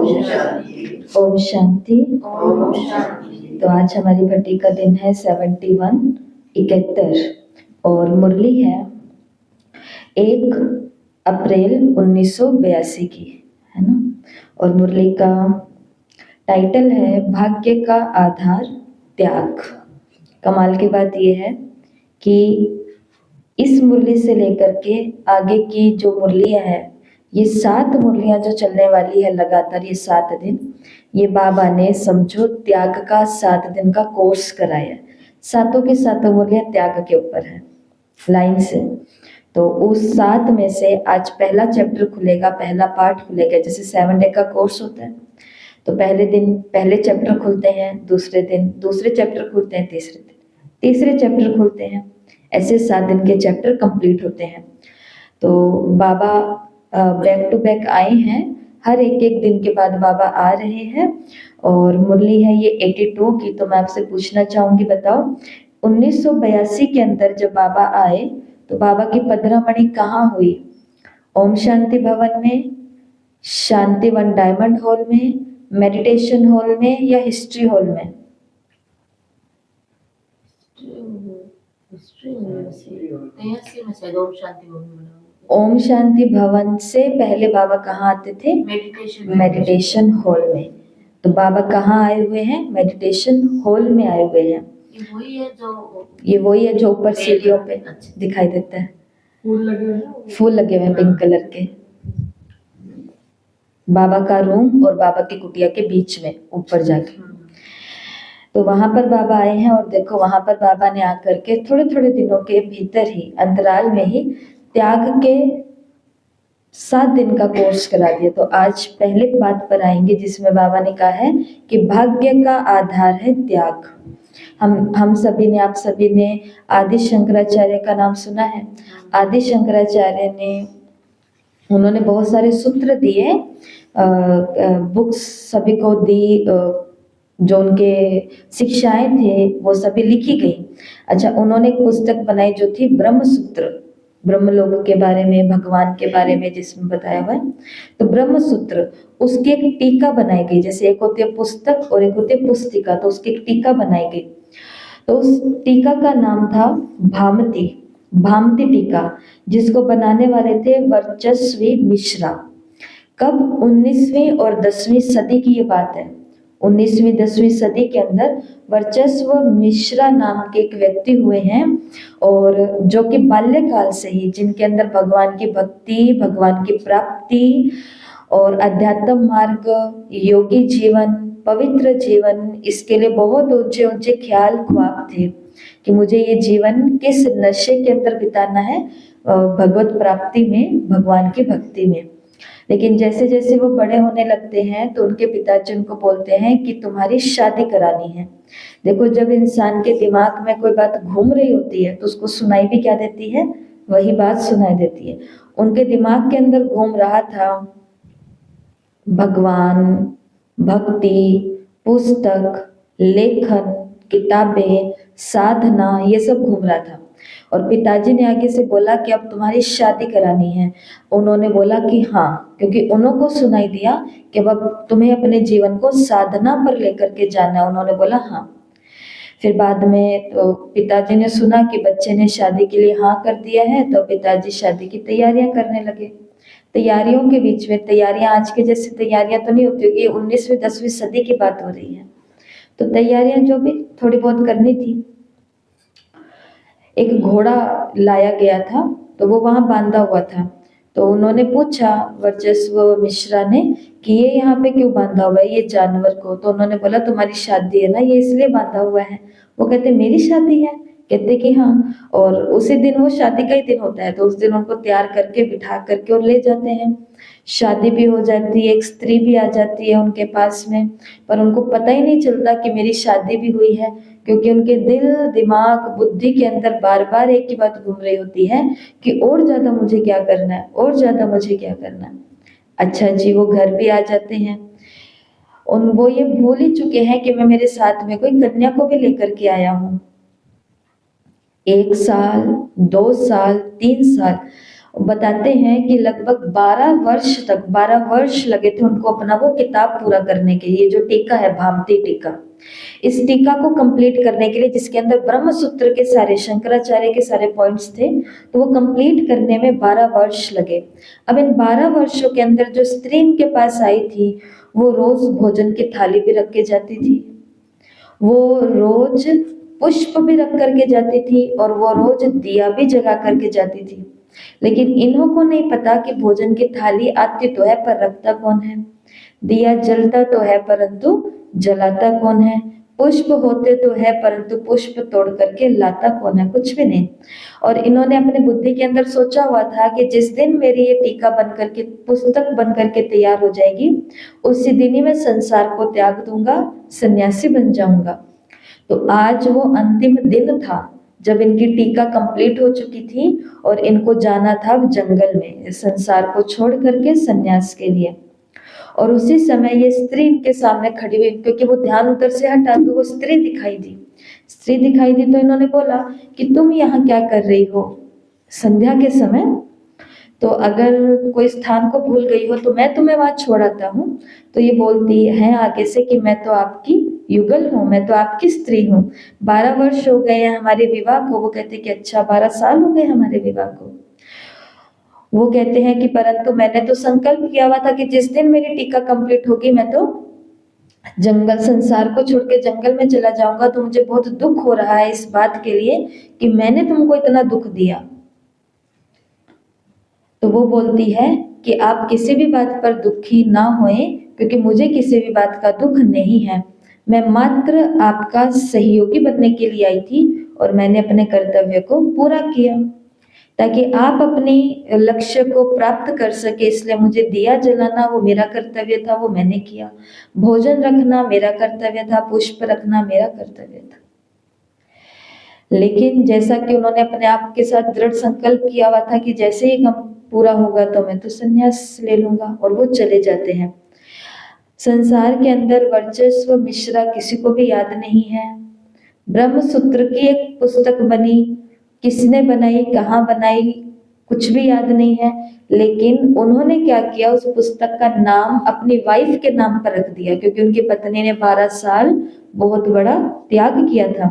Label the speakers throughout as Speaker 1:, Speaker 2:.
Speaker 1: ओम शांति। तो आज हमारी भट्टी का दिन है 71 और मुरली है 1 अप्रैल 1982 की, है ना। और मुरली का टाइटल है भाग्य का आधार त्याग। कमाल की बात यह है कि इस मुरली से लेकर के आगे की जो मुरलियां हैं, ये 7 मुरलियां जो चलने वाली है लगातार, ये 7 दिन, ये बाबा ने समझो त्याग का 7 दिन का कोर्स कराया। सातों की सातों मुरलियां त्याग के ऊपर है लाइन से। तो उस 7 में से आज पहला चैप्टर खुलेगा, पहला पार्ट खुलेगा। जैसे 7 डे का कोर्स होता है तो पहले दिन पहले चैप्टर खुलते हैं, दूसरे दिन दूसरे चैप्टर खुलते हैं, तीसरे दिन तीसरे चैप्टर खुलते हैं। ऐसे 7 दिन के चैप्टर कंप्लीट होते हैं। तो बाबा बैक टू बैक आए हैं, हर एक दिन के बाद बाबा आ रहे हैं। और मुरली है ये 82 की। तो मैं आपसे पूछना चाहूंगी, बताओ 1982 के अंदर जब बाबा आए तो बाबा की पधरामणि कहाँ हुई? ओम शांति भवन में, शांतिवन डायमंड हॉल में, मेडिटेशन हॉल में या हिस्ट्री हॉल में? ओम शांति भवन से पहले बाबा कहाँ आते थे? मेडिटेशन हॉल में। तो बाबा कहाँ आए हुए हैं? मेडिटेशन हॉल में आए हुए हैं। ये वही है जो ऊपर सीढ़ियों पे दिखाई देता है। फूल लगे हुए हैं पिंक कलर के। बाबा का रूम और बाबा की कुटिया के बीच में ऊपर जाके, तो वहां पर बाबा आए हैं। और देखो वहां पर बाबा ने आकर के थोड़े थोड़े दिनों के भीतर ही, अंतराल में ही त्याग के 7 दिन का कोर्स करा दिया। तो आज पहले बात पर आएंगे जिसमें बाबा ने कहा है कि भाग्य का आधार है त्याग। हम सभी ने, आप सभी ने आदि शंकराचार्य का नाम सुना है। आदि शंकराचार्य ने, उन्होंने बहुत सारे सूत्र दिए, बुक्स सभी को दी, जो उनके शिक्षाएं थे वो सभी लिखी गई। अच्छा, उन्होंने एक पुस्तक बनाई जो थी ब्रह्म सूत्र, ब्रह्मलोक के बारे में, भगवान के बारे में जिसमें बताया हुआ है। तो ब्रह्म सूत्र, उसकी एक टीका बनाई गई। जैसे एक होती है पुस्तक और एक होती है पुस्तिका, तो उसकी एक टीका बनाई गई। तो उस टीका का नाम था भामती, भामती टीका, जिसको बनाने वाले थे वर्चस्वी मिश्रा। कब? 19वीं और 10वीं सदी की ये बात है। 19वीं 10वीं सदी के अंदर वर्चस्व मिश्रा नाम के एक व्यक्ति हुए हैं, और जो कि बाल्यकाल से ही, जिनके अंदर भगवान की भक्ति, भगवान की प्राप्ति और अध्यात्म मार्ग, योगी जीवन, पवित्र जीवन, इसके लिए बहुत ऊंचे ऊंचे ख्याल ख्वाब थे कि मुझे ये जीवन किस नशे के अंदर बिताना है, भगवत प्राप्ति में, भगवान की भक्ति में। लेकिन जैसे जैसे वो बड़े होने लगते हैं तो उनके पिताजी उनको बोलते हैं कि तुम्हारी शादी करानी है। देखो, जब इंसान के दिमाग में कोई बात घूम रही होती है तो उसको सुनाई भी क्या देती है? वही बात सुनाई देती है। उनके दिमाग के अंदर घूम रहा था भगवान, भक्ति, पुस्तक, लेखन, किताबें, साधना, ये सब घूम रहा था। और पिताजी ने आगे से बोला कि अब तुम्हारी शादी करानी है। उन्होंने बोला कि हाँ, क्योंकि उनको सुनाई दिया कि अब तुम्हें अपने जीवन को साधना पर लेकर के जाना है। उन्होंने बोला हाँ। फिर बाद में तो पिताजी ने सुना कि बच्चे ने शादी के लिए हाँ कर दिया है, तो पिताजी शादी की तैयारियां करने लगे। तैयारियों के बीच में, तैयारियां आज के जैसी तैयारियां तो नहीं होती होगी, ये 19वीं 10वीं सदी की बात हो रही है। तो तैयारियां जो भी थोड़ी बहुत करनी थी, एक घोड़ा लाया गया था तो वो वहां बांधा हुआ था। तो उन्होंने पूछा वर्चस्व मिश्रा ने कि ये यहाँ पे क्यों बांधा हुआ है ये जानवर को? तो उन्होंने बोला तुम्हारी शादी है ना, ये इसलिए बांधा हुआ है। वो कहते मेरी शादी है? कहते कि हाँ। और उसी दिन, वो शादी का ही दिन होता है, तो उस दिन उनको तैयार करके बिठा करके और ले जाते हैं। शादी भी हो जाती है, एक स्त्री भी आ जाती है उनके पास में, पर उनको पता ही नहीं चलता कि मेरी शादी भी हुई है, क्योंकि उनके दिल, दिमाग, बुद्धि के अंदर बार बार एक ही बात घूम रही होती है कि और ज्यादा मुझे क्या करना है, और ज्यादा मुझे क्या करना है। अच्छा जी, वो घर भी आ जाते हैं। वो ये भूल ही चुके हैं कि मैं मेरे साथ में कोई कन्या को भी लेकर के आया हूँ। 1 साल, 2 साल, 3 साल, बताते हैं कि लगभग 12 वर्ष लगे थे उनको अपना वो किताब पूरा करने के लिए, जो टीका है भामती टीका। इस टीका को कंप्लीट करने के लिए, जिसके अंदर ब्रह्म सूत्र के सारे, शंकराचार्य के सारे पॉइंट्स थे, तो वो कंप्लीट करने में 12 वर्ष लगे। अब इन 12 वर्षों के अंदर जो स्त्री इनके पास आई थी, वो रोज भोजन की थाली भी रख के जाती थी, वो रोज पुष्प भी रख करके जाती थी, और वो रोज दिया भी जगा करके जाती थी। लेकिन इन्हों को नहीं पता कि भोजन की थाली आती तो है पर रखता कौन है, दिया जलता तो है परंतु जलाता कौन है, पुष्प होते तो है परंतु पुष्प तोड़ करके लाता कौन है, कुछ भी नहीं। और इन्होंने अपने बुद्धि के अंदर सोचा हुआ था कि जिस दिन मेरी ये टीका बन करके, पुस्तक बन करके तैयार हो जाएगी, उसी दिन ही मैं संसार को त्याग दूंगा, सन्यासी बन जाऊंगा। तो आज वो अंतिम दिन था जब इनकी टीका कंप्लीट हो चुकी थी और इनको जाना था जंगल में, संसार को छोड़ करके सन्यास के लिए। और उसी समय ये स्त्री इनके सामने खड़ी हुई, क्योंकि वो ध्यान उधर से हटा तो वो स्त्री दिखाई दी। स्त्री दिखाई दी तो इन्होंने बोला कि तुम यहाँ क्या कर रही हो संध्या के समय, तो अगर कोई स्थान को भूल गई हो तो मैं तुम्हें वहां छोड़ आता हूँ। तो ये बोलती है आगे से कि मैं तो आपकी युगल हूँ, मैं तो आपकी स्त्री हूँ, 12 वर्ष हो गए हैं हमारे विवाह को। वो कहते कि अच्छा 12 साल हो गए हमारे विवाह को। वो कहते हैं कि परंतु मैंने तो संकल्प किया हुआ था कि जिस दिन मेरी टीका कंप्लीट होगी मैं तो जंगल, संसार को छोड़ के जंगल में चला जाऊंगा। तो मुझे बहुत दुख हो रहा है इस बात के लिए कि मैंने तुमको इतना दुख दिया। तो वो बोलती है कि आप किसी भी बात पर दुखी ना होएं, क्योंकि मुझे किसी भी बात का दुख नहीं है। मैं मात्र आपका सहयोगी बनने के लिए आई थी और मैंने अपने कर्तव्य को पूरा किया ताकि आप अपने लक्ष्य को प्राप्त कर सके। इसलिए मुझे दिया जलाना वो मेरा कर्तव्य था, वो मैंने किया। भोजन रखना मेरा कर्तव्य था, पुष्प रखना मेरा कर्तव्य था। लेकिन जैसा कि उन्होंने अपने आप के साथ दृढ़ संकल्प किया हुआ था कि जैसे ही काम पूरा होगा तो मैं तो संन्यास ले लूंगा, और वो चले जाते हैं। संसार के अंदर वर्चस्व मिश्रा किसी को भी याद नहीं है। ब्रह्म सूत्र की एक पुस्तक बनी, किसने बनाई, कहाँ बनाई, कुछ भी याद नहीं है। लेकिन उन्होंने क्या किया, उस पुस्तक का नाम अपनी वाइफ के नाम पर रख दिया, क्योंकि उनकी पत्नी ने 12 साल बहुत बड़ा त्याग किया था।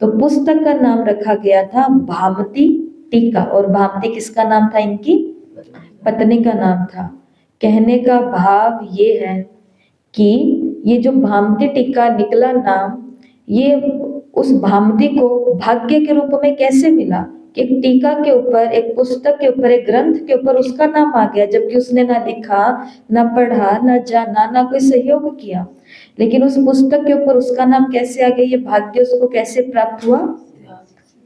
Speaker 1: तो पुस्तक का नाम रखा गया था भामती टीका। और भामती किसका नाम था, इनकी पत्नी का नाम था। कहने का भाव ये है कि ये जो भामती टीका निकला नाम, ये उस भामती को भाग्य के रूप में कैसे मिला कि एक टीका के ऊपर, एक पुस्तक के ऊपर, एक ग्रंथ के ऊपर उसका नाम आ गया, जबकि उसने ना लिखा, ना पढ़ा, ना जाना, ना कोई सहयोग किया। लेकिन उस पुस्तक के ऊपर उसका नाम कैसे आ गया, ये भाग्य उसको कैसे प्राप्त हुआ,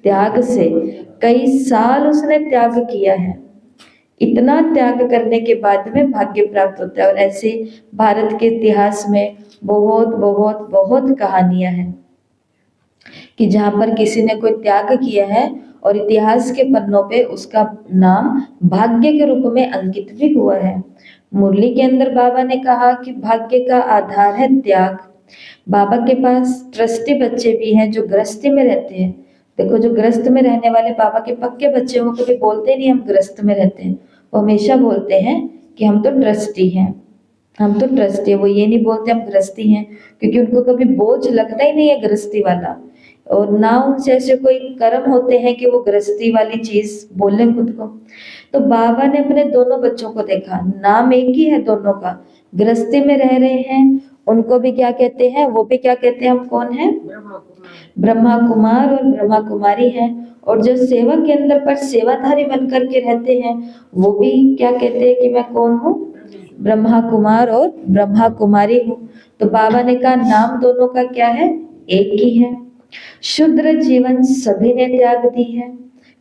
Speaker 1: त्याग से। कई साल उसने त्याग किया है, इतना त्याग करने के बाद में भाग्य प्राप्त होता है। और ऐसे भारत के इतिहास में बहुत बहुत बहुत कहानियां हैं कि जहां पर किसी ने कोई त्याग किया है और इतिहास के पन्नों पे उसका नाम भाग्य के रूप में अंकित भी हुआ है। मुरली के अंदर बाबा ने कहा कि भाग्य का आधार है त्याग। बाबा के पास ट्रस्टी बच्चे भी हैं जो गृहस्थी में रहते हैं। देखो, जो गृहस्थ में रहने वाले बाबा के पक्के बच्चे, वो कभी बोलते नहीं हम गृहस्थ में रहते हैं, वो हमेशा बोलते हैं कि हम तो ट्रस्टी हैं, हम तो ट्रस्टी है। वो ये नहीं बोलते हम गृहस्थी हैं, क्योंकि उनको कभी बोझ लगता ही नहीं है गृहस्थी वाला, और ना उनसे ऐसे कोई कर्म होते हैं कि वो गृहस्थी वाली चीज बोले खुद को। तो बाबा ने अपने दोनों बच्चों को देखा, नाम एक ही है दोनों का, गृहस्थी में रह रहे हैं, उनको भी क्या कहते हैं, वो भी क्या कहते हैं, हम कौन है, ब्रह्मा कुमार और ब्रह्मा कुमारी है। और जो सेवा के अंदर पर सेवाधारी बन करके रहते हैं, वो भी क्या कहते हैं कि मैं कौन हूँ, ब्रह्मा कुमार और ब्रह्मा कुमारी हूँ। तो बाबा ने कहा नाम दोनों का क्या है, एक ही है। शुद्र जीवन सभी ने त्याग दी है,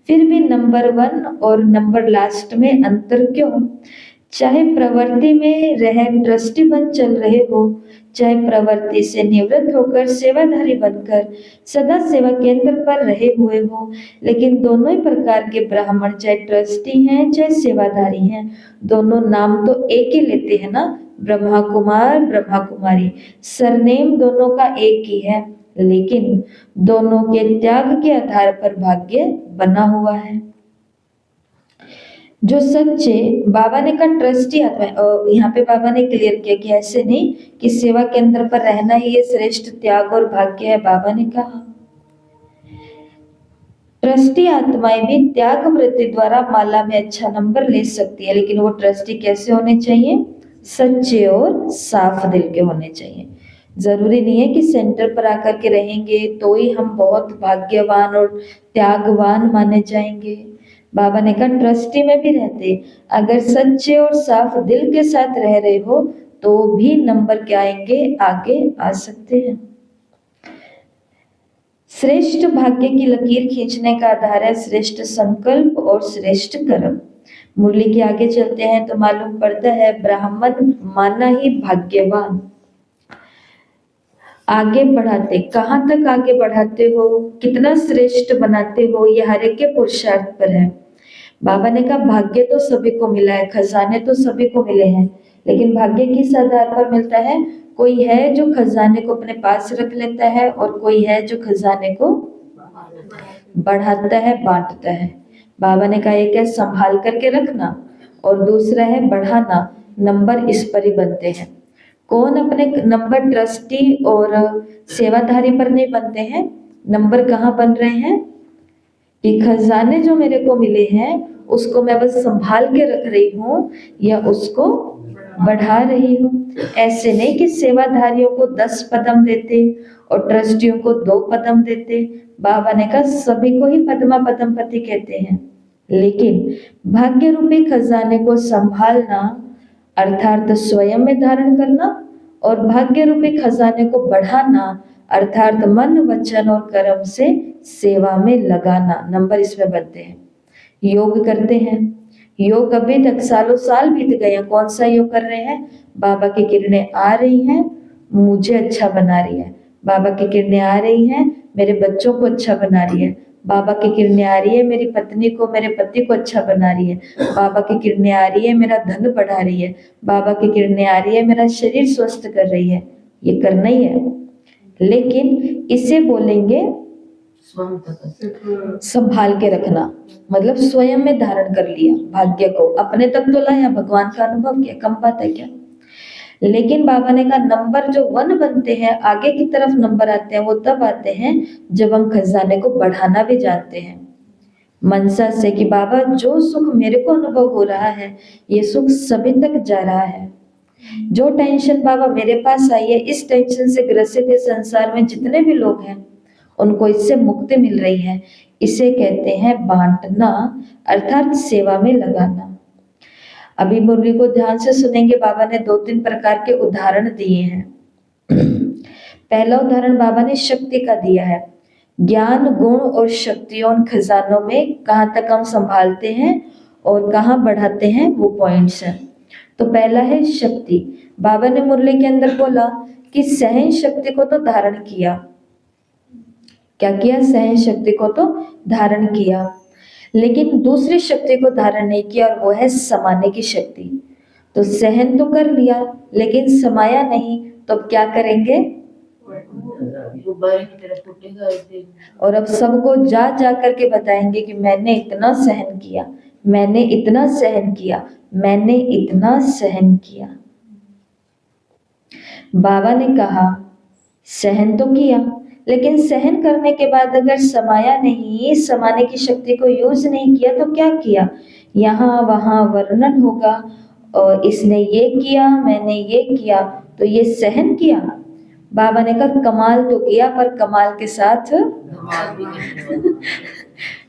Speaker 1: फिर भी नंबर 1 और नंबर लास्ट में अंतर क्यों। चाहे प्रवृत्ति में रह ट्रस्टी बन चल रहे हो, चाहे प्रवृत्ति से निवृत्त होकर सेवाधारी बनकर सदा सेवा केंद्र पर रहे हुए हो, लेकिन दोनों ही प्रकार के ब्राह्मण, चाहे ट्रस्टी हैं चाहे सेवाधारी हैं, दोनों नाम तो एक ही लेते हैं ना, ब्रह्मा कुमार ब्रह्मा कुमारी। सरनेम दोनों का एक ही है, लेकिन दोनों के त्याग के आधार पर भाग्य बना हुआ है। जो सच्चे, बाबा ने कहा ट्रस्टी आत्मा है, और यहाँ पे बाबा ने क्लियर किया कि ऐसे नहीं कि सेवा केंद्र पर रहना ही ये श्रेष्ठ त्याग और भाग्य है। बाबा ने कहा ट्रस्टी आत्माएं भी त्याग वृत्ति द्वारा माला में अच्छा नंबर ले सकती है, लेकिन वो ट्रस्टी कैसे होने चाहिए? सच्चे और साफ दिल के होने चाहिए। जरूरी नहीं है कि सेंटर पर आकर के रहेंगे तो ही हम बहुत भाग्यवान और त्यागवान माने जाएंगे। बाबा ने कहा ट्रस्टी में भी रहते, अगर सच्चे और साफ दिल के साथ रह रहे हो तो भी नंबर क्या आएंगे? आगे आ सकते हैं। श्रेष्ठ भाग्य की लकीर खींचने का आधार है श्रेष्ठ संकल्प और श्रेष्ठ कर्म। मुरली के आगे चलते हैं तो मालूम पड़ता है ब्राह्मण माना ही भाग्यवान। आगे बढ़ाते, कहाँ तक आगे बढ़ाते हो, कितना श्रेष्ठ बनाते हो, ये हर एक के पुरुषार्थ पर है। बाबा ने कहा भाग्य तो सभी को मिला है, खजाने तो सभी को मिले हैं, लेकिन भाग्य किस आधार पर मिलता है? कोई है जो खजाने को अपने पास रख लेता है और कोई है जो खजाने को बढ़ाता है, बांटता है। बाबा ने कहा एक है संभाल करके रखना और दूसरा है बढ़ाना। नंबर इस पर ही बनते हैं। कौन अपने नंबर ट्रस्टी और सेवाधारी पर नहीं बनते हैं? नंबर कहाँ बन रहे हैं कि खजाने जो मेरे को मिले हैं उसको मैं बस संभाल के रख रही हूँ या उसको बढ़ा रही हूँ। ऐसे नहीं कि सेवाधारियों को 10 पदम देते और ट्रस्टियों को 2 पदम देते। बाबा ने कहा सभी को ही पद्मा पदमपति कहते हैं, लेकिन भाग्य रूपी खजाने को संभालना अर्थात स्वयं में धारण करना और भाग्य रूपी खजाने को बढ़ाना अर्थात मन वचन और कर्म से सेवा में लगाना। नंबर इसमें बनते हैं। योग करते हैं, योग अभी तक सालों साल बीत गए हैं, कौन सा योग कर रहे हैं? बाबा की किरणें आ रही हैं, मुझे अच्छा बना रही है। बाबा की किरणें आ रही हैं, मेरे बच्चों को अच्छा बना रही है। बाबा की किरणें आ रही है, मेरी पत्नी को, मेरे पति को अच्छा बना रही है। बाबा की किरणें आ रही है, मेरा धन बढ़ा रही है। बाबा की किरणें आ रही है, मेरा शरीर स्वस्थ कर रही है। ये करना ही है, लेकिन इसे बोलेंगे संभाल के रखना, मतलब स्वयं में धारण कर लिया भाग्य को, अपने तक तो लाया, भगवान का अनुभव किया, कम बात है क्या? लेकिन बाबा ने कहा नंबर जो 1 बनते हैं, आगे की तरफ नंबर आते हैं, वो तब आते हैं जब हम खजाने को बढ़ाना भी जानते हैं मनसा से कि बाबा जो सुख मेरे को अनुभव हो रहा है ये सुख सभी तक जा रहा है। जो टेंशन बाबा मेरे पास आई है, इस टेंशन से ग्रसित है संसार में जितने भी लोग हैं उनको इससे मुक्ति मिल रही है। इसे कहते हैं बांटना अर्थात सेवा में लगाना। अभी मुरली को ध्यान से सुनेंगे, बाबा ने 2-3 प्रकार के उदाहरण दिए हैं। पहला उदाहरण बाबा ने शक्ति का दिया है। ज्ञान गुण और शक्तियों खजानों में कहाँ तक हम संभालते हैं और कहाँ बढ़ाते हैं, वो पॉइंट्स हैं। तो पहला है शक्ति। बाबा ने मुरली के अंदर बोला कि सहन शक्ति को तो धारण किया। क्या किया? सहन शक्ति को तो धारण किया, लेकिन दूसरी शक्ति को धारण नहीं किया और वो है समाने की शक्ति। तो सहन तो कर लिया लेकिन समाया नहीं, तो अब क्या करेंगे? और अब सबको जा जा करके बताएंगे कि मैंने इतना सहन किया, मैंने इतना सहन किया, मैंने इतना सहन किया। बाबा ने कहा सहन तो किया, लेकिन सहन करने के बाद अगर समाया नहीं, समाने की शक्ति को यूज नहीं किया तो क्या किया? यहाँ वहाँ वर्णन होगा और इसने ये किया, मैंने ये किया, तो ये सहन किया। बाबा ने कहा कमाल तो किया पर कमाल के साथ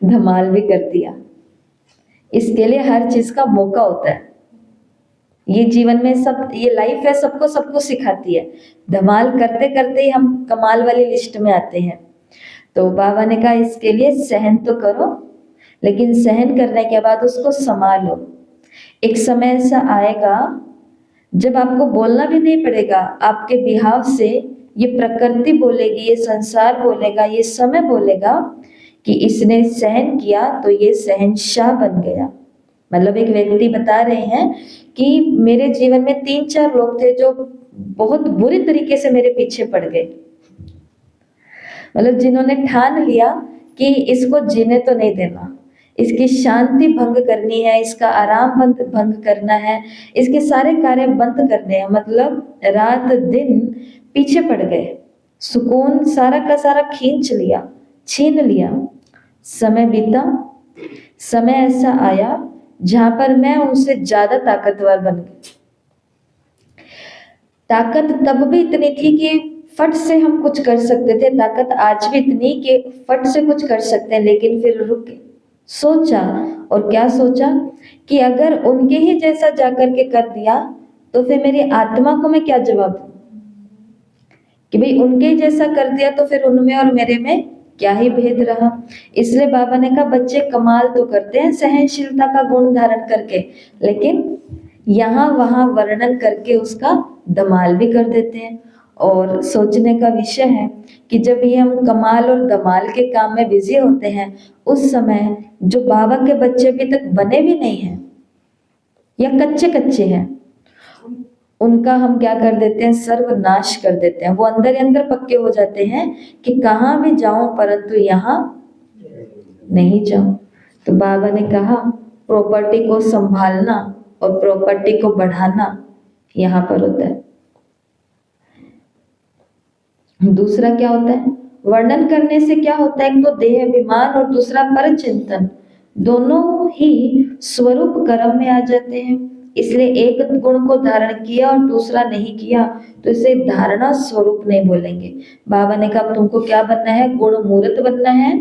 Speaker 1: धमाल भी कर दिया। इसके लिए हर चीज का मौका होता है। ये जीवन में सब, ये लाइफ है, सबको सबको सिखाती है। धमाल करते करते ही हम कमाल वाली लिस्ट में आते हैं। तो बाबा ने कहा इसके लिए सहन तो करो, लेकिन सहन करने के बाद उसको संभालो। एक समय ऐसा आएगा जब आपको बोलना भी नहीं पड़ेगा, आपके बिहाव से ये प्रकृति बोलेगी, ये संसार बोलेगा, ये समय बोलेगा कि इसने सहन किया तो ये सहनशाह बन गया। मतलब एक व्यक्ति बता रहे हैं कि मेरे जीवन में 3-4 लोग थे जो बहुत बुरी तरीके से मेरे पीछे पड़ गए। मतलब जिन्होंने ठान लिया कि इसको जीने तो नहीं देना, इसकी शांति भंग करनी है, इसका आराम भंग करना है, इसके सारे कार्य बंद करने हैं। मतलब रात दिन पीछे पड़ गए, सुकून सारा का सारा खींच लिया, छीन लिया। समय बीता, समय ऐसा आया जहां पर मैं उनसे ज्यादा ताकतवर बन गई। ताकत तब भी इतनी थी कि फट से हम कुछ कर सकते थे, ताकत आज भी इतनी कि फट से कुछ कर सकते हैं, लेकिन फिर रुके, सोचा। और क्या सोचा कि अगर उनके ही जैसा जाकर के कर दिया तो फिर मेरी आत्मा को मैं क्या जवाब दूं कि भाई उनके ही जैसा कर दिया तो फिर उनमें और मेरे में क्या ही भेद रहा। इसलिए बाबा ने कहा बच्चे कमाल तो करते हैं सहनशीलता का गुण धारण करके, लेकिन यहाँ वहां वर्णन करके उसका धमाल भी कर देते हैं। और सोचने का विषय है कि जब ये हम कमाल और धमाल के काम में बिजी होते हैं, उस समय जो बाबा के बच्चे अभी तक बने भी नहीं हैं या कच्चे कच्चे हैं, उनका हम क्या कर देते हैं, सर्वनाश कर देते हैं। वो अंदर ही अंदर पक्के हो जाते हैं कि कहाँ भी जाऊं परंतु यहाँ नहीं जाऊं। तो बाबा ने कहा प्रॉपर्टी को संभालना और प्रॉपर्टी को बढ़ाना यहाँ पर होता है। दूसरा क्या होता है, वर्णन करने से क्या होता है, एक तो देह अभिमान और दूसरा पर चिंतन, दोनों ही स्वरूप कर्म में आ जाते हैं। इसलिए एक गुण को धारण किया और दूसरा नहीं किया तो इसे धारणा स्वरूप नहीं बोलेंगे। बाबा ने कहा तुमको क्या बनना है, गुण मूर्त बनना है,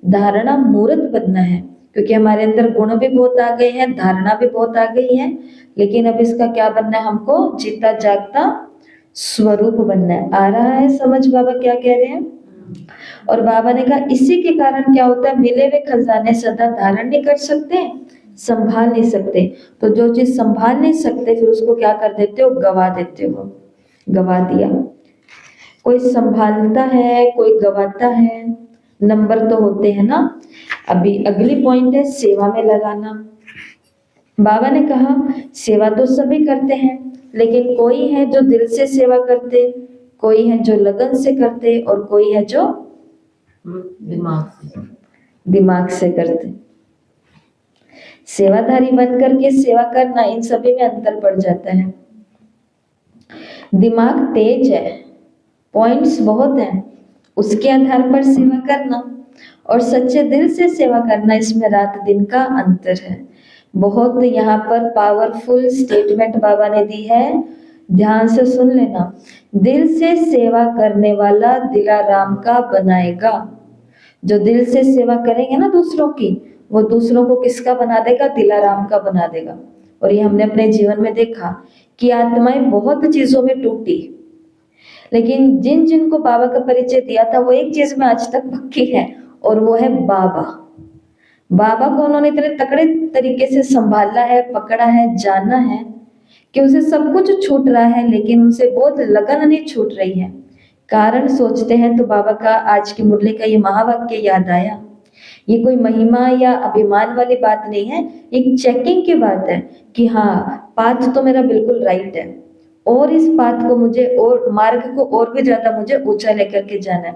Speaker 1: धारणा मूर्त बनना है, क्योंकि हमारे अंदर गुण भी बहुत आ गए हैं, धारणा भी बहुत आ गई है, लेकिन अब इसका क्या बनना है, हमको जीता जागता स्वरूप बनना है। आ रहा है समझ बाबा क्या कह रहे हैं। और बाबा ने कहा इसी के कारण क्या होता है, मिले हुए खजाने सदा धारण नहीं कर सकते, संभाल नहीं सकते। तो जो चीज संभाल नहीं सकते फिर उसको क्या कर देते हो, गवा देते हो, गवा दिया। कोई संभालता है, कोई गवाता है, नंबर तो होते हैं ना। अभी अगली पॉइंट है सेवा में लगाना। बाबा ने कहा सेवा तो सभी करते हैं, लेकिन कोई है जो दिल से सेवा करते, कोई है जो लगन से करते और कोई है जो दिमाग से करते। सेवाधारी बनकर के सेवा करना, इन सभी में अंतर पड़ जाता है। दिमाग तेज है, पॉइंट्स बहुत हैं, उसके आधार पर सेवा करना और सच्चे दिल से सेवा करना, इसमें रात दिन का अंतर है। बहुत यहाँ पर पावरफुल स्टेटमेंट बाबा ने दी है, ध्यान से सुन लेना। दिल से सेवा करने वाला दिलाराम का बनाएगा। जो दिल से सेवा करेंगे ना दूसरों की, वो दूसरों को किसका बना देगा, दिलाराम का बना देगा। और ये हमने अपने जीवन में देखा कि आत्माएं बहुत चीजों में टूटी, लेकिन जिन जिन को बाबा का परिचय दिया था वो एक चीज में आज तक पक्की है, और वो है बाबा। बाबा को उन्होंने इतने तकड़े तरीके से संभाला है, पकड़ा है, जाना है कि उसे सब कुछ छूट रहा है, लेकिन उनसे बहुत लगन नहीं छूट रही है। कारण सोचते हैं तो बाबा का आज की मुरली का ये महावाक्य याद आया। ये कोई महिमा या अभिमान वाली बात नहीं है, एक चेकिंग की बात है कि हाँ पाथ तो मेरा बिल्कुल राइट है, और इस पाथ को मुझे और मार्ग को और भी ज्यादा मुझे ऊंचा लेकर के जाना है।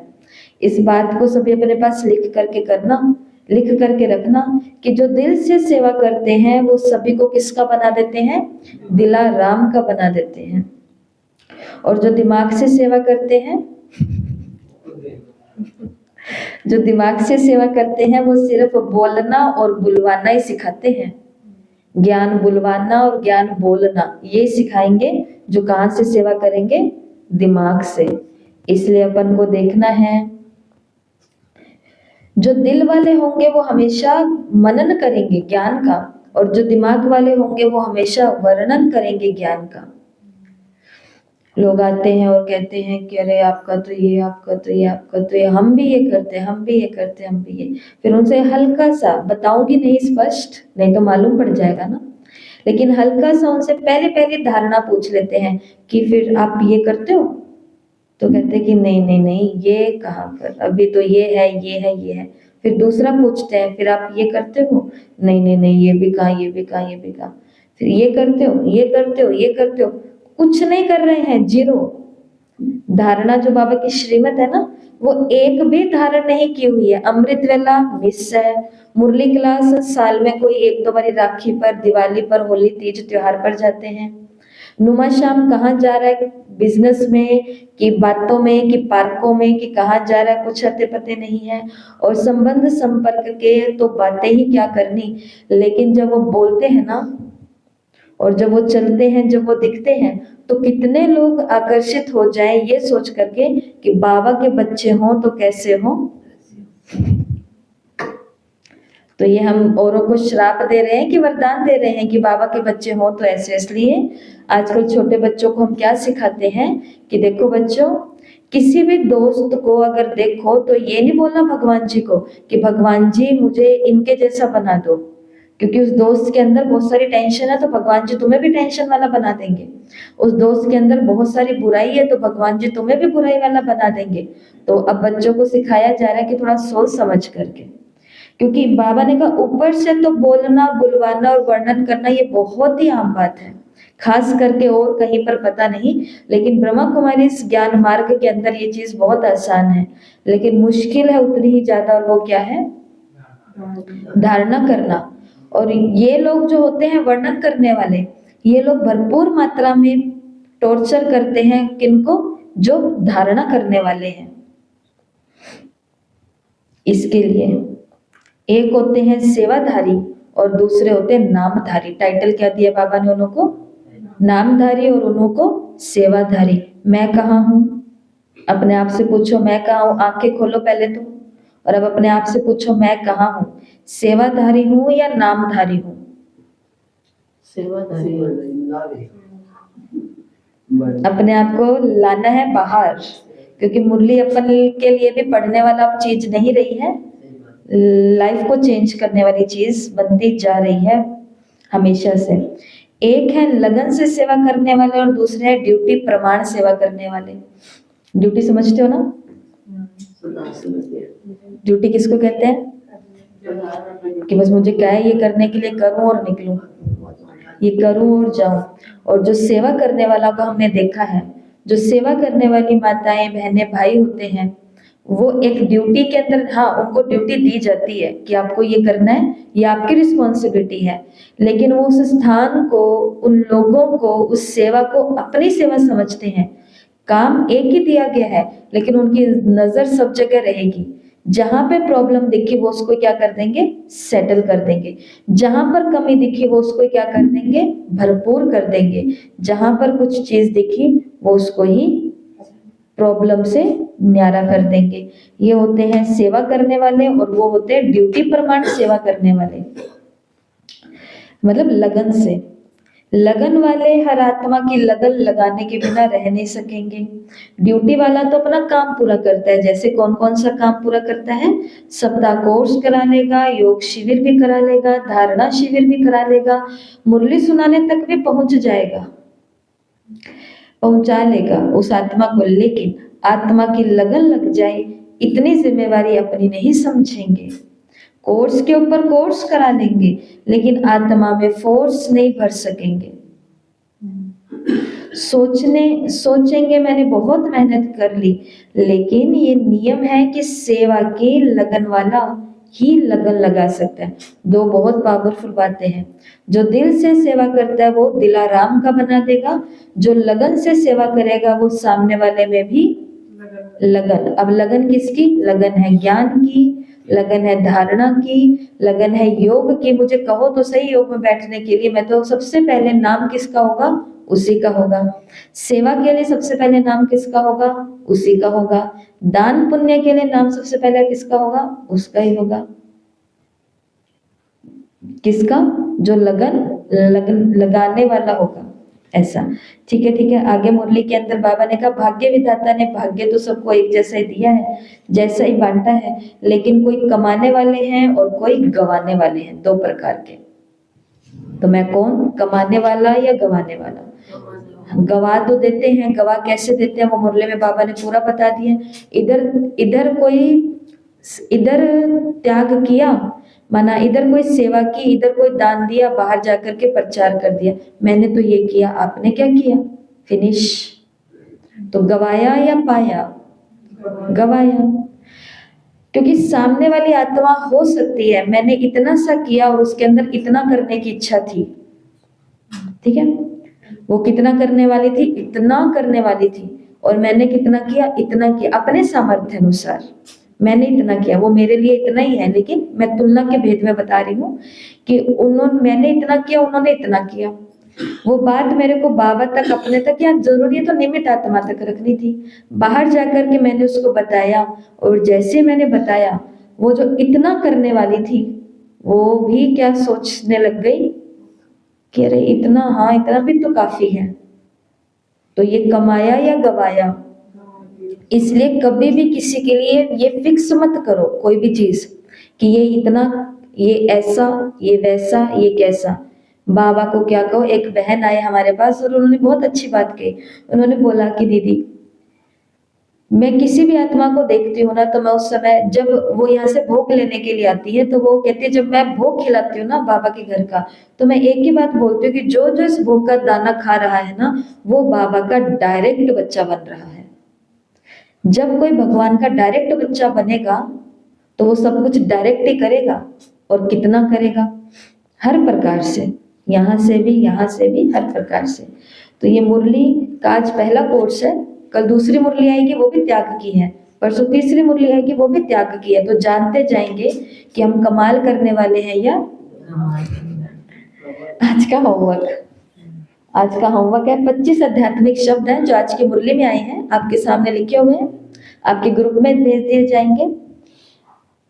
Speaker 1: इस बात को सभी अपने पास लिख करके करना, लिख करके रखना कि जो दिल से सेवा करते हैं वो सभी को किसका बना देते हैं, दिलाराम का बना देते हैं। और जो दिमाग से सेवा करते हैं, जो दिमाग से सेवा करते हैं वो सिर्फ बोलना और बुलवाना ही सिखाते हैं। ज्ञान बुलवाना और ज्ञान बोलना ये सिखाएंगे। जो कहाँ से सेवा करेंगे, दिमाग से। इसलिए अपन को देखना है, जो दिल वाले होंगे वो हमेशा मनन करेंगे ज्ञान का, और जो दिमाग वाले होंगे वो हमेशा वर्णन करेंगे ज्ञान का। लोग आते हैं और कहते हैं कि अरे आपका तो ये, आपका तो ये, आपका तो ये, हम भी ये करते हैं, हम भी ये करते हैं, हम भी ये। फिर उनसे हल्का सा बताऊंगी, नहीं स्पष्ट, नहीं तो मालूम पड़ जाएगा ना, लेकिन हल्का सा उनसे पहले पहले धारणा पूछ लेते हैं कि फिर आप ये करते हो, तो कहते हैं कि नहीं नहीं नहीं, ये कहाँ पर, अभी तो ये है, ये है, ये है। फिर दूसरा पूछते हैं फिर आप ये करते हो, नहीं नहीं नहीं, ये भी कहाँ, ये भी कहाँ, ये भी कहाँ। फिर ये करते हो, ये करते हो, ये करते हो, कुछ नहीं कर रहे हैं, जीरो। धारणा जो बाबा की श्रीमत है ना, वो एक भी धारण नहीं की हुई है। अमृत वेला मिस है, मुरली क्लास साल में कोई एक दो बारी राखी पर, दिवाली पर, होली तीज त्योहार पर जाते हैं। नुमा श्याम कहाँ जा रहा है, बिजनेस में कि बातों में कि पार्कों में कि कहाँ जा रहा है, कुछ अते पते नहीं है। और संबंध संपर्क के तो बातें ही क्या करनी, लेकिन जब वो बोलते हैं ना और जब वो चलते हैं, जब वो दिखते हैं, तो कितने लोग आकर्षित हो जाएं ये सोच करके कि बाबा के बच्चे हों तो कैसे हों। तो ये हम औरों को श्राप दे रहे हैं कि वरदान दे रहे हैं कि बाबा के बच्चे हों तो ऐसे। इसलिए आजकल छोटे बच्चों को हम क्या सिखाते हैं कि देखो बच्चों, किसी भी दोस्त को अगर देखो तो ये नहीं बोलना भगवान जी को कि भगवान जी मुझे इनके जैसा बना दो, क्योंकि उस दोस्त के अंदर बहुत सारी टेंशन है तो भगवान जी तुम्हें भी टेंशन वाला बना देंगे। उस दोस्त के अंदर बहुत सारी बुराई है तो भगवान जी तुम्हें भी बुराई वाला बना देंगे। तो अब बच्चों को सिखाया जा रहा है कि थोड़ा सोच समझ करके, क्योंकि बाबा ने कहा ऊपर से तो बोलना, बुलवाना और वर्णन करना ये बहुत ही आम बात है, खास करके और कहीं पर पता नहीं, लेकिन ब्रह्मा कुमारी इस ज्ञान मार्ग के अंदर ये चीज बहुत आसान है, लेकिन मुश्किल है उतनी ही ज्यादा। और वो क्या है, धारणा करना। और ये लोग जो होते हैं वर्णन करने वाले, ये लोग भरपूर मात्रा में टॉर्चर करते हैं किनको, जो धारणा करने वाले हैं। इसके लिए एक होते हैं सेवाधारी और दूसरे होते हैं नामधारी। टाइटल क्या दिया बाबा ने उन्हों को, नामधारी और उन्हों को सेवाधारी। मैं कहाँ हूँ, अपने आप से पूछो मैं कहाँ हूँ, आंखें खोलो पहले तो, और अब अपने आप से पूछो मैं कहाँ हूँ, सेवाधारी हूँ या नामधारी हूँ।
Speaker 2: सेवाधारी।
Speaker 1: अपने आप को लाना है बाहर, क्योंकि मुरली अपन के लिए भी पढ़ने वाला अब चीज नहीं रही है, लाइफ को चेंज करने वाली चीज बनती जा रही है हमेशा से। एक है लगन से सेवा करने वाले और दूसरे है ड्यूटी प्रमाण सेवा करने वाले। ड्यूटी समझते हो ना, ड्यूटी किसको कहते हैं कि बस मुझे क्या है ये करने के लिए करूं और निकलूं, ये करूं और जाऊं। और जो सेवा करने वाला को हमने देखा है, जो सेवा करने वाली माताएं बहनें भाई होते हैं, वो एक ड्यूटी के अंदर, हाँ उनको ड्यूटी दी जाती है कि आपको ये करना है, ये आपकी रिस्पॉन्सिबिलिटी है, लेकिन वो उस स्थान को, उन लोगों को, उस सेवा को अपनी सेवा समझते हैं। काम एक ही दिया गया है, लेकिन उनकी नजर सब जगह रहेगी। जहां पे प्रॉब्लम दिखी वो उसको क्या कर देंगे, सेटल कर देंगे। जहां पर कमी दिखी वो उसको क्या कर देंगे, भरपूर कर देंगे। जहां पर कुछ चीज दिखी वो उसको ही प्रॉब्लम से न्यारा कर देंगे। ये होते हैं सेवा करने वाले और वो होते हैं ड्यूटी प्रमाण सेवा करने वाले, मतलब लगन से। लगन वाले हर आत्मा की लगन लगाने के बिना रह नहीं सकेंगे। ड्यूटी वाला तो अपना काम पूरा करता है, जैसे कौन कौन सा काम पूरा करता है, सप्ताह कोर्स करा लेगा, योग शिविर भी करा लेगा, धारणा शिविर भी करा लेगा, मुरली सुनाने तक भी पहुंच जाएगा, पहुंचा लेगा उस आत्मा को। लेकिन आत्मा की लगन लग जाए इतनी जिम्मेवारी अपनी नहीं समझेंगे। कोर्स के ऊपर कोर्स करा लेंगे, लेकिन आत्मा में फोर्स नहीं भर सकेंगे। सोचेंगे मैंने बहुत मेहनत कर ली, लेकिन ये नियम है कि सेवा की लगन वाला ही लगन लगा सकता है। दो बहुत पावरफुल बातें हैं। जो दिल से सेवा करता है वो दिलाराम का बना देगा, जो लगन से सेवा करेगा वो सामने वाले में भी लगन। अब लगन किसकी, लगन है ज्ञान की, लगन है धारणा की, लगन है योग की। मुझे कहो तो सही, योग में बैठने के लिए मैं तो सबसे पहले नाम किसका होगा, उसी का होगा। सेवा के लिए सबसे पहले नाम किसका होगा, उसी का होगा। दान पुण्य के लिए नाम सबसे पहले किसका होगा, उसका ही होगा। किसका, जो लगन लगाने वाला होगा, ऐसा। ठीक है। आगे मुरली के अंदर बाबा ने कहा भाग्य विधाता ने भाग्य तो सबको एक जैसा ही दिया है, जैसा ही बांटा है, लेकिन कोई कमाने वाले हैं और कोई गंवाने वाले हैं, दो प्रकार के। तो मैं कौन, कमाने वाला या गंवाने वाला। गवा तो देते हैं, गवा कैसे देते हैं वो मुरली में बाबा ने पूरा बता दिया। इधर त्याग किया, माना इधर कोई सेवा की, इधर कोई दान दिया, बाहर जाकर के प्रचार कर दिया, मैंने तो ये किया, आपने क्या किया, फिनिश। तो गवाया या पाया, गवाया। क्योंकि सामने वाली आत्मा हो सकती है मैंने इतना सा किया और उसके अंदर इतना करने की इच्छा थी, ठीक है, वो कितना करने वाली थी, इतना करने वाली थी, और मैंने कितना किया, इतना किया, अपने सामर्थ्य अनुसार मैंने इतना किया, वो मेरे लिए इतना ही है, लेकिन मैं तुलना के भेद में बता रही हूँ कि मैंने इतना किया, उन्होंने इतना किया। वो बात मेरे को बाबा तक, अपने तक, या जरूरी है तो निमित आत्मा तक रखनी थी। बाहर जाकर के मैंने उसको बताया, और जैसे मैंने बताया वो जो इतना करने वाली थी वो भी क्या सोचने लग गई कि अरे इतना, हाँ इतना भी तो काफी है। तो ये कमाया या गवाया। इसलिए कभी भी किसी के लिए ये फिक्स मत करो कोई भी चीज कि ये इतना, ये ऐसा, ये वैसा, ये कैसा। बाबा को क्या कहो, एक बहन आए हमारे पास और उन्होंने बहुत अच्छी बात कही। उन्होंने बोला कि दीदी मैं किसी भी आत्मा को देखती हूँ ना, तो मैं उस समय जब वो यहाँ से भोग लेने के लिए आती है तो वो कहती है जब मैं भोग खिलाती हूँ ना बाबा के घर का, तो मैं एक ही बात बोलती हूँ कि जो जो इस भोग का दाना खा रहा है ना वो बाबा का डायरेक्ट बच्चा बन रहा है। जब कोई भगवान का डायरेक्ट बच्चा बनेगा तो वो सब कुछ डायरेक्ट ही करेगा, और कितना करेगा, हर प्रकार से, यहाँ से भी, यहाँ से भी, हर प्रकार से। तो ये मुरली का आज पहला कोर्स है, कल दूसरी मुरली आएगी वो भी त्याग की है, परसों तीसरी मुरली आएगी वो भी त्याग की है। तो जानते जाएंगे कि हम कमाल करने वाले हैं या। आज का होमवर्क, आज का होमवर्क है 25 आध्यात्मिक शब्द हैं जो आज की मुरली में आए हैं, आपके सामने लिखे हुए हैं, आपके ग्रुप में भेज दिए जाएंगे।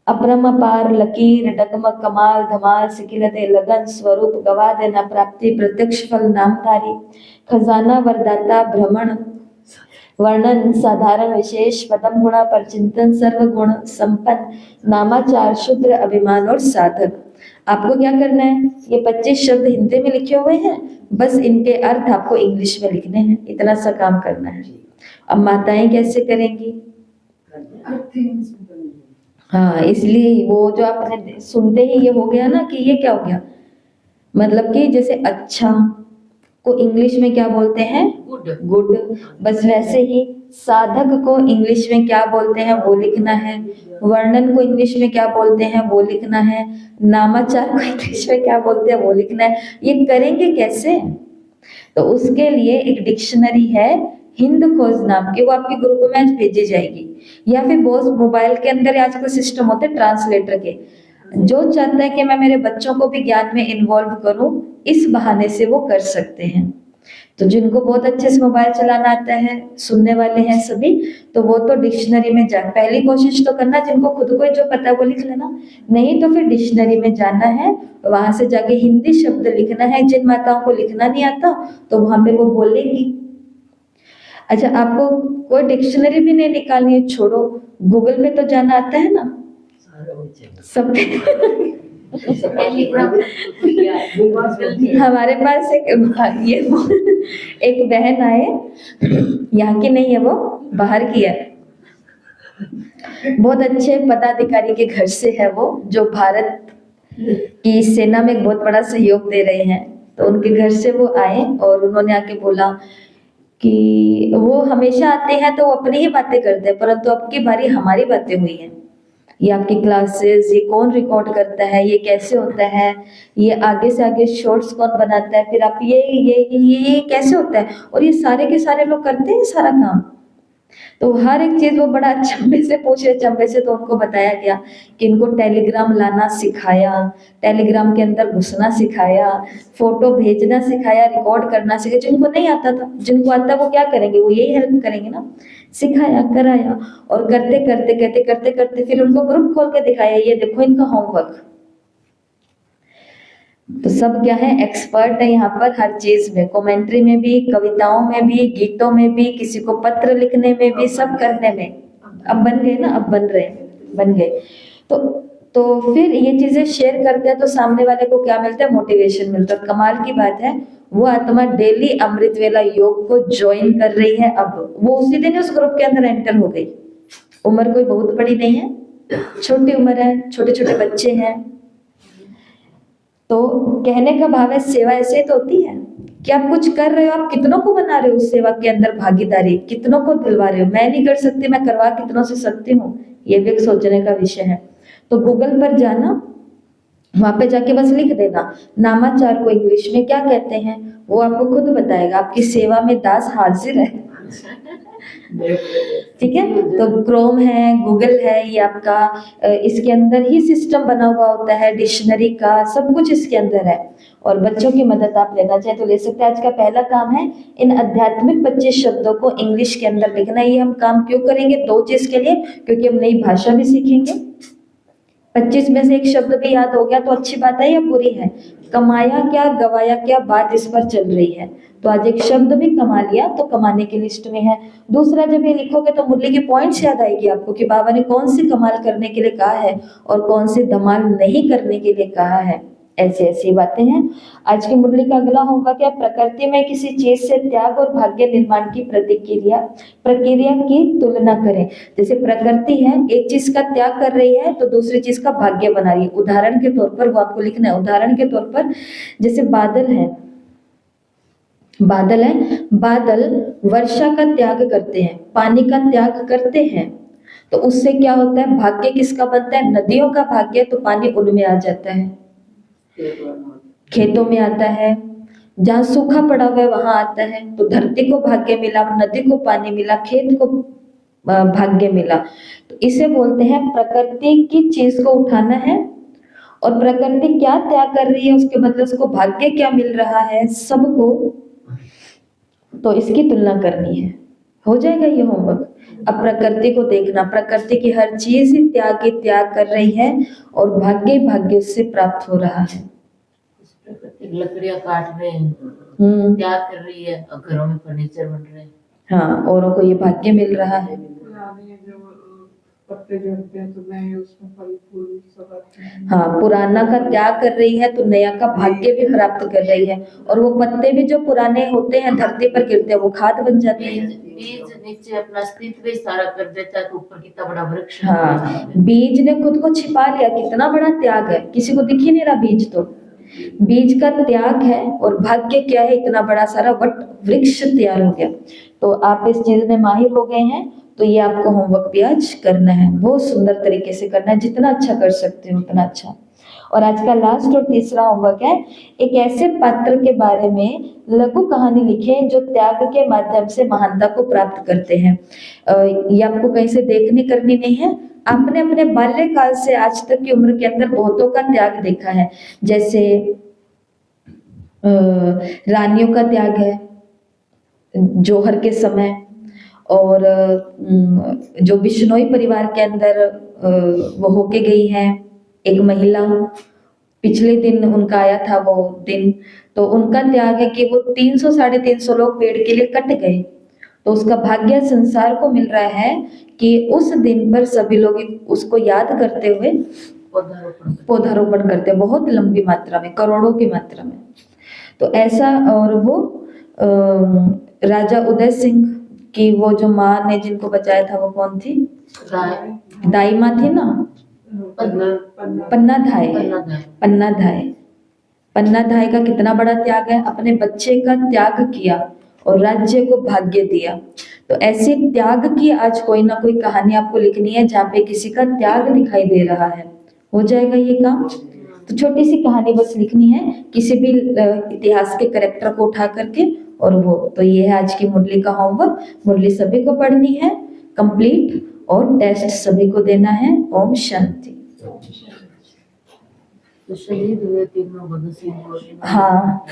Speaker 1: अपरम अपार लकीर डगमग कमाल धमाल सिकिलते लगन स्वरूप गवा देना प्राप्ति प्रत्यक्ष फल नामधारी खजाना वरदाता भ्रमण वर्णन साधारण विशेष पदम गुणा पर चिंतन सर्व गुण संपन्न नामाचार शुद्र अभिमान और साधक। आपको क्या करना है, ये 25 शब्द हिंदी में लिखे हुए हैं, बस इनके अर्थ आपको इंग्लिश में लिखने हैं, इतना सा काम करना है। अब माताएं कैसे करेंगी, हाँ इसलिए वो जो आपने सुनते ही ये हो गया ना कि ये क्या हो गया, मतलब कि जैसे अच्छा को इंग्लिश में क्या बोलते हैं, गुड, बस वैसे ही साधक को इंग्लिश में क्या बोलते हैं वो लिखना है, वर्णन को इंग्लिश में क्या बोलते हैं वो लिखना है, नामाचार को इंग्लिश में क्या बोलते हैं वो लिखना है। ये करेंगे कैसे, तो उसके लिए एक डिक्शनरी है हिंद खोज नाम की, वो आपके ग्रुप में आज भेजी जाएगी, या फिर बहुत मोबाइल के अंदर आजकल सिस्टम होते हैं ट्रांसलेटर के। जो चाहता है कि मैं मेरे बच्चों को भी ज्ञान में इन्वॉल्व करूं, इस बहाने से वो कर सकते हैं। तो जिनको बहुत अच्छे से मोबाइल चलाना आता है, सुनने वाले हैं सभी, तो वो तो डिक्शनरी में जा, पहली कोशिश तो करना जिनको खुद को जो पता है वो लिख लेना, नहीं तो फिर डिक्शनरी में जाना है, वहां से जाके हिंदी शब्द लिखना है। जिन माताओं को लिखना नहीं आता तो वहां पे वो बोलेगी। अच्छा आपको कोई डिक्शनरी भी नहीं निकालनी है, छोड़ो, गूगल पे तो जाना आता है ना सब। हमारे पास एक बहन आए, यहाँ की नहीं है, वो बाहर की है, बहुत अच्छे पदाधिकारी के घर से है वो, जो भारत की सेना में एक बहुत बड़ा सहयोग दे रहे हैं। तो उनके घर से वो आए और उन्होंने आके बोला कि वो हमेशा आते हैं तो वो अपनी ही बातें करते हैं, परंतु अब की बारी हमारी बातें हुई हैं। ये आपकी क्लासेस, ये कौन रिकॉर्ड करता है, ये कैसे होता है, ये आगे से आगे शॉर्ट्स कौन बनाता है, फिर आप ये कैसे होता है, और ये सारे के सारे लोग करते हैं सारा काम। तो हर एक चीज वो बड़ा चंबे से पूछे, चंबे से, तो उनको बताया गया कि इनको टेलीग्राम लाना सिखाया, टेलीग्राम के अंदर घुसना सिखाया, फोटो भेजना सिखाया, रिकॉर्ड करना सिखाया। जिनको नहीं आता था, जिनको आता वो क्या करेंगे, वो यही हेल्प करेंगे ना, सिखाया, कराया, और करते करते करते करते करते फिर उनको ग्रुप खोल के दिखाया, ये देखो इनका होमवर्क। तो सब क्या है, एक्सपर्ट है यहाँ पर हर चीज में, कमेंट्री में भी, कविताओं में भी, गीतों में भी, किसी को पत्र लिखने में भी, सब करने में। अब बन गए ना, अब बन रहे, बन गए। तो फिर ये चीजें शेयर करते हैं तो सामने वाले को क्या मिलता है, मोटिवेशन मिलता है। कमाल की बात है, वो आत्मा डेली अमृत वेला योग को ज्वाइन कर रही है। अब वो उसी दिन उस ग्रुप के अंदर एंटर हो गई। उम्र कोई बहुत बड़ी नहीं है, छोटी उम्र है, छोटे छोटे बच्चे हैं। तो कहने का भाव है सेवा ऐसे तो होती है कि आप कुछ कर रहे हो, आप कितनों को बना रहे हो उस सेवा के अंदर भागीदारी, कितनों को दिलवा रहे हो। मैं नहीं कर सकती, मैं करवा कितनों से सकती हूँ, ये भी एक सोचने का विषय है। तो गूगल पर जाना, वहां पे जाके बस लिख देना नामाचार को इंग्लिश में क्या कहते हैं, वो आपको खुद बताएगा। आपकी सेवा में दास हाजिर है। ठीक है, तो क्रोम है, गूगल है, ये आपका इसके अंदर ही सिस्टम बना हुआ होता है, डिक्शनरी का सब कुछ इसके अंदर है। और बच्चों की मदद आप लेना चाहे तो ले सकते हैं। आज का पहला काम है इन आध्यात्मिक 25 शब्दों को इंग्लिश के अंदर लिखना। ये हम काम क्यों करेंगे? 2 चीज के लिए, क्योंकि हम नई भाषा भी सीखेंगे। 25 में से एक शब्द भी याद हो गया तो अच्छी बात है या बुरी है? कमाया क्या गवाया क्या, बात इस पर चल रही है। तो आज एक शब्द भी कमा लिया तो कमाने की लिस्ट में है। दूसरा, जब ये लिखोगे तो मुरली की पॉइंट्स याद आएगी आपको कि बाबा ने कौन सी कमाल करने के लिए कहा है और कौन सी धमाल नहीं करने के लिए कहा है। ऐसी ऐसी बातें हैं। आज की मुरली का अगला होगा क्या? प्रकृति में किसी चीज से त्याग और भाग्य निर्माण की प्रक्रिया की तुलना करें। जैसे प्रकृति है, एक चीज का त्याग कर रही है तो दूसरी चीज का भाग्य बना रही है। उदाहरण के तौर पर वो आपको लिखना है। उदाहरण के तौर पर जैसे बादल है, बादल वर्षा का त्याग करते हैं, पानी का त्याग करते हैं, तो उससे क्या होता है? भाग्य किसका बनता है? नदियों का भाग्य, तो पानी उनमें आ जाता है, खेतों में आता है। जहाँ सूखा पड़ा हुआ है वहां आता है, तो धरती को भाग्य मिला, नदी को पानी मिला, खेत को भाग्य मिला। तो इसे बोलते हैं प्रकृति की चीज को उठाना है और प्रकृति क्या त्याग कर रही है उसके बदले उसको भाग्य क्या मिल रहा है सबको, तो इसकी तुलना करनी है। हो जाएगा ये होमवर्क। अब प्रकृति को देखना, प्रकृति की हर चीज ही त्याग कर रही है और भाग्य से प्राप्त हो रहा है।
Speaker 2: लकड़ियां काट रहे हैं, त्याग कर रही है और घरों में फर्नीचर बन रहे हैं।
Speaker 1: हाँ, औरों को ये भाग्य मिल रहा है।
Speaker 3: पत्ते झड़ते हैं तो नए उसमें फल फूल सब आते हैं।
Speaker 1: हाँ, पुराना का त्याग कर रही है तो नया का भाग्य भी प्राप्त कर रही है। और वो पत्ते भी जो पुराने होते हैं धरती पर गिरते हैं वो खाद बन जाते हैं।
Speaker 2: बीज नीचे अपना अस्तित्व सारा कर देता है तो ऊपर कितना बड़ा वृक्ष।
Speaker 1: हाँ, बीज ने खुद को छिपा लिया, कितना बड़ा त्याग है, किसी को दिख ही नहीं रहा बीज। तो बीज का त्याग है और भाग्य क्या है? इतना बड़ा सारा वट वृक्ष तैयार हो गया। तो आप इस चीज में माहिर हो गए हैं, तो ये आपको होमवर्क भी आज करना है, बहुत सुंदर तरीके से करना है, जितना अच्छा कर सकते हो उतना अच्छा। और आज का लास्ट और तीसरा होमवर्क है, एक ऐसे पात्र के बारे में लघु कहानी लिखें जो त्याग के माध्यम से महानता को प्राप्त करते हैं। ये आपको कहीं से देखने करनी नहीं है, आपने अपने बाल्यकाल से आज तक की उम्र के अंदर बहुतों का त्याग देखा है। जैसे रानियों का त्याग है जोहर के समय, और जो बिश्नोई परिवार के अंदर वो होके गई है एक महिला, पिछले दिन उनका आया था वो दिन, तो उनका त्याग है कि वो 300 350 लोग पेड़ के लिए कट गए, तो उसका भाग्य संसार को मिल रहा है कि उस दिन पर सभी लोग उसको याद करते हुए पौधारोपण करते हैं, बहुत लंबी मात्रा में, करोड़ों की मात्रा में। तो ऐसा, और वो राजा उदय सिंह की वो जो माँ ने जिनको बचाया था वो कौन थी? दाई माँ थी ना, पन्ना धाय का कितना बड़ा त्याग है, अपने बच्चे का त्याग किया और राज्य को भाग्य दिया। तो ऐसे त्याग की आज कोई ना कोई कहानी आपको लिखनी है जहाँ पे किसी का त्याग दिखाई दे रहा है। हो जाएगा ये काम? तो छोटी सी कहानी बस लिखनी है किसी भी इतिहास के कैरेक्टर को उठा करके, और वो तो ये है आज की मुरली का होमवर्क। मुरली सभी को पढ़नी है कंप्लीट, और टेस्ट सभी को देना है। ओम शांति।
Speaker 2: तो शहीद हुए तीनों भगत सिंह।
Speaker 1: हाँ।